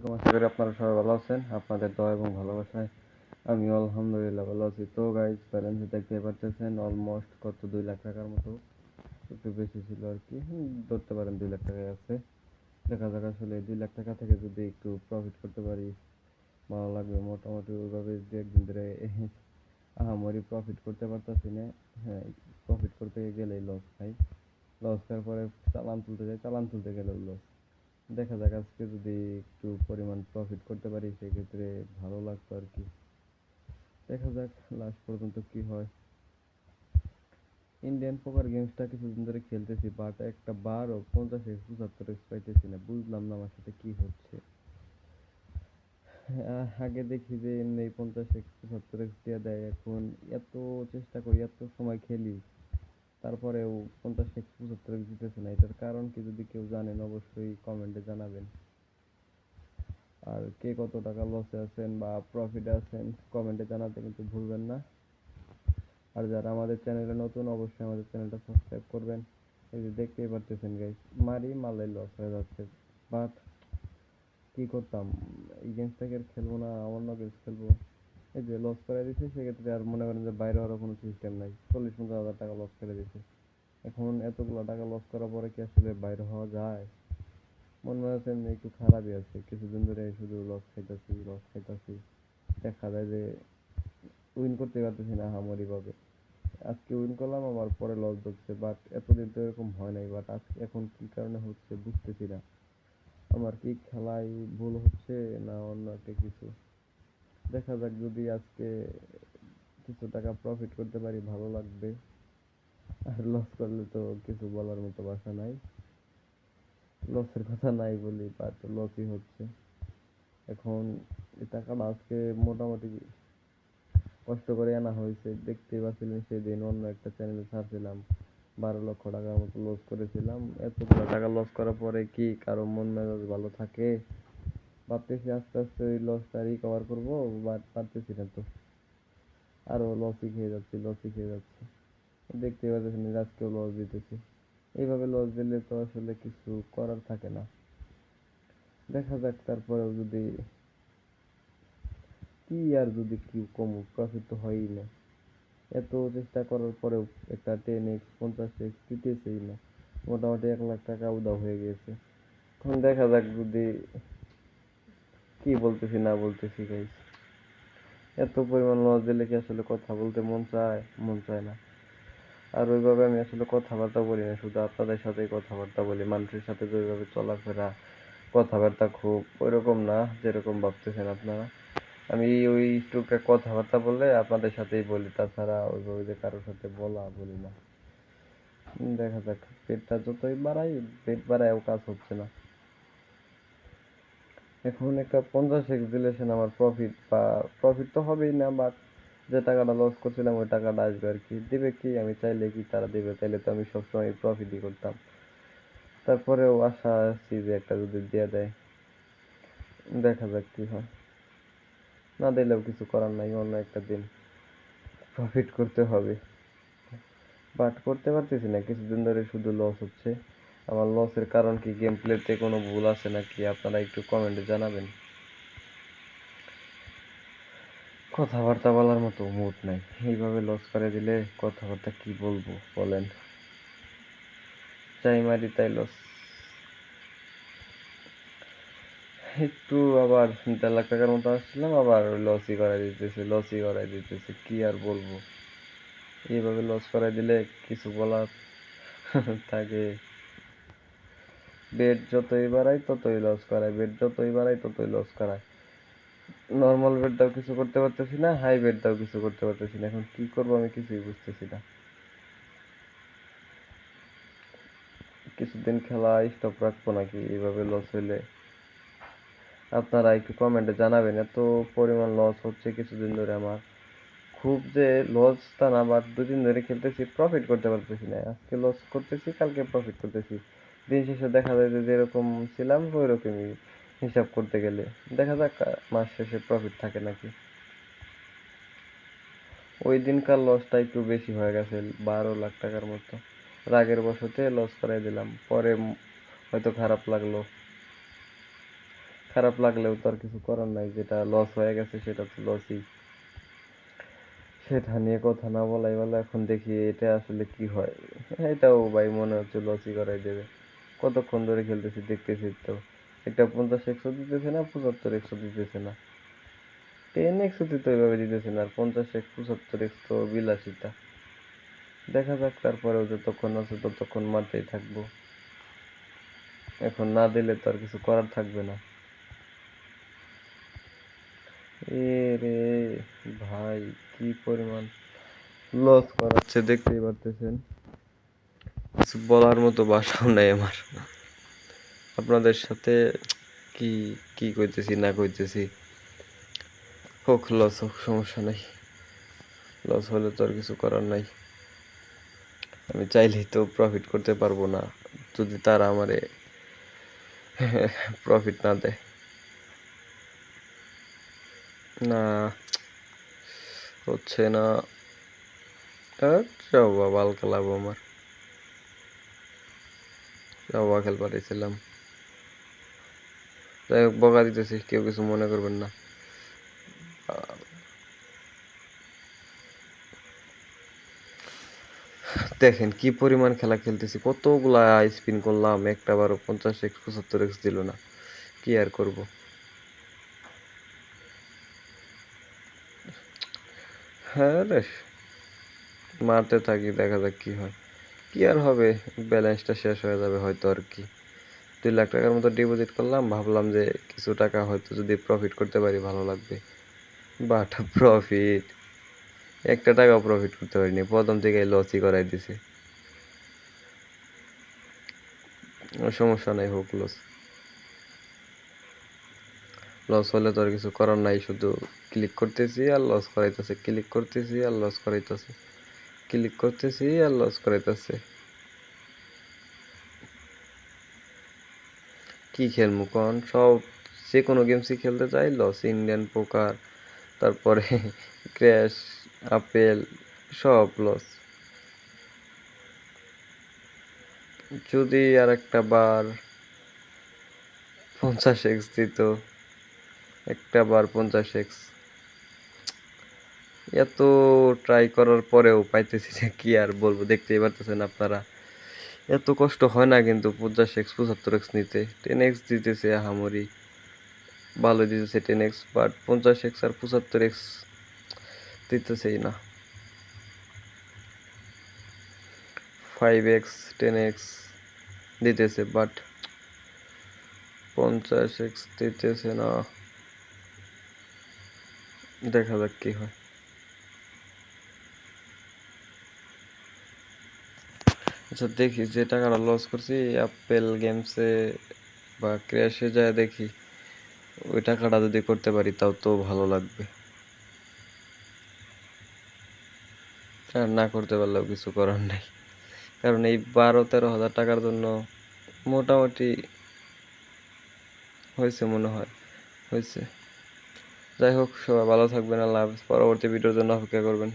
আশা করি আপনারা সবাই ভালো আছেন। আপনাদের দোয়া এবং ভালোবাসায় আমিও আলহামদুলিল্লাহ ভালো আছি। তো গাইজ, ব্যালেন্সে দেখতে পারতেছেন অলমোস্ট কত 2 লাখ টাকার মতো, একটু বেশি ছিল আর কি, ধরতে পারেন 2 লাখ টাকায় আছে। দেখা যাক আসলে 2 লাখ টাকা থেকে যদি একটু প্রফিট করতে পারি ভালো লাগবে। মোটামুটি ওইভাবে 2-1 দিন ধরে আহামরি প্রফিট করতে পারতাছি না। হ্যাঁ, প্রফিট করতে গেলেই লস খাই, লস খাওয়ার পরে চালান তুলতে যাই, চালান তুলতে গেলেও লস। দেখা যাক আজকে যদি একটু পরিমাণ প্রফিট করতে পারি সেক্ষেত্রে ভালো লাগতো আর কি। দেখা যাক লাস্ট পর্যন্ত কি হয়। ইন্ডিয়ান পোকার গেমসটা কিছুদিন ধরে খেলতেছি, বাট একটা বারও 50x 75x পাইতেছি না, বুঝলাম না আমার সাথে কি হচ্ছে। আগে দেখি যে এমনি 50x 75x দিয়ে দেয়, এখন এত চেষ্টা করি, এত সময় খেলি, তারপরেও 50x 75x দিতেছে না। এটার কারণ কি যদি কেউ জানেন অবশ্যই কমেন্টে জানাবেন। আর কে কত টাকা লসে আছেন বা প্রফিটে আছেন কমেন্টে জানাতে কিন্তু ভুলবেন না। আর যারা আমাদের চ্যানেলে নতুন অবশ্যই আমাদের চ্যানেলটা সাবস্ক্রাইব করবেন। এই যে দেখতেই পারতেছেন গাইস, মারি মালাই লস হয়ে যাচ্ছে, বাট কি করতাম, এই গেমসটাকে আর খেলবো না, অন্য গেমস খেলবো। এই যে লস করে দিচ্ছে, সেক্ষেত্রে আর মনে করেন যে বাইরে হওয়ার কোনো সিস্টেম নাই, 40-50 হাজার টাকা লস করে দিচ্ছে। এখন এতগুলো টাকা লস করার পরে কি আসলে বাইরে হওয়া যায়? মনে হচ্ছে একটু খারাপই আছে, কিছুদিন ধরে শুধু লস খাইতেছি লস খাইতেছি। দেখা যায় যে উইন করতে পারতেছি না আহামরি ভাবে। আজকে উইন করলাম, আবার পরে লস ধরছে, বাট এতদিন তো এরকম হয় নাই, বাট আজকে এখন কি কারণে হচ্ছে বুঝতেছি না। আমার কি খেলায় ভুল হচ্ছে না অন্য একটা কিছু। দেখা যাক, যদি আজকে কিছু টাকা প্রফিট করতে পারি ভালো লাগবে, আর লস করলে তো কিছু বলার মতো ভাষা নাই। লসের কথা নাই বলি, বাট লসই হচ্ছে। এখন এই টাকাটা আজকে মোটামুটি কষ্ট করে আনা হয়েছে, দেখতেই পাচ্ছিলেন সেদিন অন্য একটা চ্যানেলে ছাড়ছিলাম, 12 লক্ষ টাকার মতো লস করেছিলাম। এতগুলো টাকা লস করার পরে কি কারো মন মেজাজ ভালো থাকে? ভাবতেছি আস্তে আস্তে ওই লসটা রিকভার করবো, বাট পারতেছি না তো, আরো লসই খেয়ে যাচ্ছি, লসই খেয়ে যাচ্ছি। দেখতেই পাচ্ছেন আজকেও লস দিতেছি। এইভাবে লস দিলে তো আসলে কিছু করার থাকে না। দেখা যাক, তারপরেও যদি কি আর যদি কি কমু, প্রফিট তো হয়ই না। এত চেষ্টা করার পরেও একটা 10x 50x দিতেছেই না, মোটামুটি 1 লাখ টাকা উধাও হয়ে গেছে। এখন দেখা যাক যদি কি বলতেছি না বলতেছি গাইস, এত পরিমাণ লস দিলে কি আসলে কথা বলতে মন চায়? মন চায় না। আর ওইভাবে আমি আসলে কথাবার্তা বলি না, শুধু আপনাদের সাথেই কথাবার্তা বলি। মানুষের সাথে যে ওইভাবে চলাফেরা কথাবার্তা খুব ওইরকম না যেরকম ভাবতেছেন আপনারা। আমি ওই টুকটাক কথাবার্তা বললে আপনাদের সাথেই বলি, তাছাড়া ওইভাবে যে কারোর সাথে বলি না। দেখা যাক, পেটটা যতই বাড়াই, পেট বাড়ায়ও কাজ হচ্ছে না। এখন একটা 50x দিলেছেন আমার প্রফিট, বা প্রফিট তো হবেই না, বাট যে টাকাটা লস করছিলাম ওই টাকাটা আসবে আর কি। দিবে কি, আমি চাইলে কি তারা দিবে? তাইলে তো আমি সবসময় প্রফিটই করতাম। তারপরেও আশা আছি যে একটা যদি দিয়ে দেয়, দেখা যাক কি হয়। না দিলেও কিছু করার নাই, অন্য একটা দিন প্রফিট করতে হবে। বাট করতে পারতেছি না, কিছুদিন ধরে শুধু লস হচ্ছে। আমার লসের কারণ কি, গেম প্লেতে কোনো ভুল আছে নাকি আপনারা একটু কমেন্টে জানাবেন। কথাবার্তা বলার মতো মুড নাই, এইভাবে লস করে দিলে কথাবার্তা কি বলবো বলেন? চাই মারি তাই লস। একটু আবার 1.5 লাখ টাকার মতো আসছিলাম, আবার লসই করাই দিতেছে, লসই করাই দিতেছে, কি আর বলবো। এইভাবে লস করাই দিলে কিছু বলার থাকে? বেড যতই বাড়াই ততই লস করায়, বেড যতই বাড়াই ততই লস করায়। নর্মাল বেড দাও কিছু করতে পারতেছি না, হাই বেড দাও কিছু করতে পারতেছি না। এখন কি করবো আমি কিছুই বুঝতেছি না। কিছুদিন খেলা স্টপ রাখবো নাকি এইভাবে লস হইলে? আপনারা একটু কমেন্টে জানাবেন। এত পরিমাণ লস হচ্ছে কিছুদিন ধরে আমার, খুব যে লস তা না, বাট 2 দিন ধরে খেলতেছি, প্রফিট করতে পারতেছি না। আজকে লস করতেছি, কালকে প্রফিট করতেছি। দিন শেষে দেখা যায় যে যেরকম ছিলাম ওইরকমই হিসাব করতে গেলে। দেখা যাক মাস শেষে প্রফিট থাকে নাকি। ওই দিনকার লসটা একটু বেশি হয়ে গেছে, 12 লাখ টাকার মতো। রাগের বশতে লস করাই দিলাম, পরে হয়তো খারাপ লাগলো। খারাপ লাগলেও তো আর কিছু করার নাই, যেটা লস হয়ে গেছে সেটা তো লসই। সেটা নিয়ে কথা না বলাই ভালো। এখন দেখি এটা আসলে কি হয়। এটাও ভাই মনে হচ্ছে লসই করাই দেবে। কতক্ষণ ধরে খেলতেছি দেখতেছি তো, একটা 50 100 দিতেছে না, 75 100 দিতেছে না, 10 100 তো এভাবে দিতেছে না, আর 50 100 75 তো বিলাসিতা। দেখা যাক, তারপরেও যতক্ষণ আছে ততক্ষণ মারতেই থাকবো। এখন না দিলে তো আর কিছু করার থাকবে না। এ রে ভাই, কি পরিমাণ লস করাচ্ছে দেখতেই পারতেছেন। কিছু বলার মতো ভাষাও নাই আমার আপনাদের সাথে। কি কি কইতেছি না কইতেছি, হোক লস হোক, সমস্যা নাই। লস হলে তো আর কিছু করার নাই। আমি চাইলেই তো প্রফিট করতে পারবো না, যদি তারা আমারে প্রফিট না দেয়। না, হচ্ছে না। যাও বাবা, হালকা লাভ আমার। যাওয়া খেল পাঠিয়েছিলাম। যাই হোক, বকা দিতেছি, কেউ কিছু মনে করবেন না। দেখেন কি পরিমাণ খেলা খেলতেছি, কতগুলা স্পিন করলাম, একটা বারো 50 1 75 দিল না, কি আর করব। হ্যাঁ রে, মারতে থাকি, দেখা যাক কি হয়। কি আর হবে, ব্যালেন্সটা শেষ হয়ে যাবে হয়তো আর কি। 2 লাখ টাকার মতো ডিপোজিট করলাম, ভাবলাম যে কিছু টাকা হয়তো যদি প্রফিট করতে পারি ভালো লাগবে। বাট প্রফিট, একটা টাকাও প্রফিট করতে পারিনি, প্রথম থেকে লসই করাই দিছে। সমস্যা নাই, হোক লস। লস হলে তো আর কিছু করার নাই, শুধু ক্লিক করতেছি আর লস করাইতেছে, ক্লিক করতেছি আর লস করাইতেছে, ক্লিক করতেছি আর লস করাইতেছে। কি খেলবো কোন, সব যে কোনো গেমসই খেলতে চাই লস। ইন্ডিয়ান পোকার, তারপরে ক্র্যাশ, আপেল, সব লস। যদি আর একটা বার 50 দিত, একটা বার 50, এত ট্রাই করার পরেও পাইতেছি না, কি আর বলবো, দেখতেই পারতেছেন আপনারা। এত কষ্ট হয় না কিন্তু 50 75 নিতে। 10 দিতেছে আহামরি, ভালো দিতেছে 10 বাট 50 আর 75 দিতেছেই না। 5 10 দিতেছে, বাট 50 দিতেছে না। দেখা যাক কি হয়। আচ্ছা দেখি, যে টাকাটা লস করছি অ্যাপেল গেমসে বা ক্র্যাশে যায় দেখি, ওই টাকাটা যদি করতে পারি তাও তো ভালো লাগবে। আর না করতে পারলেও কিছু করার নেই, কারণ এই 12-13 হাজার টাকার জন্য মোটামুটি হয়েছে মনে হয়, হয়েছে। যাই হোক, সবাই ভালো থাকবেন, আল্লাহ হাফেজ। পরবর্তী ভিডিওর জন্য অপেক্ষা করবেন।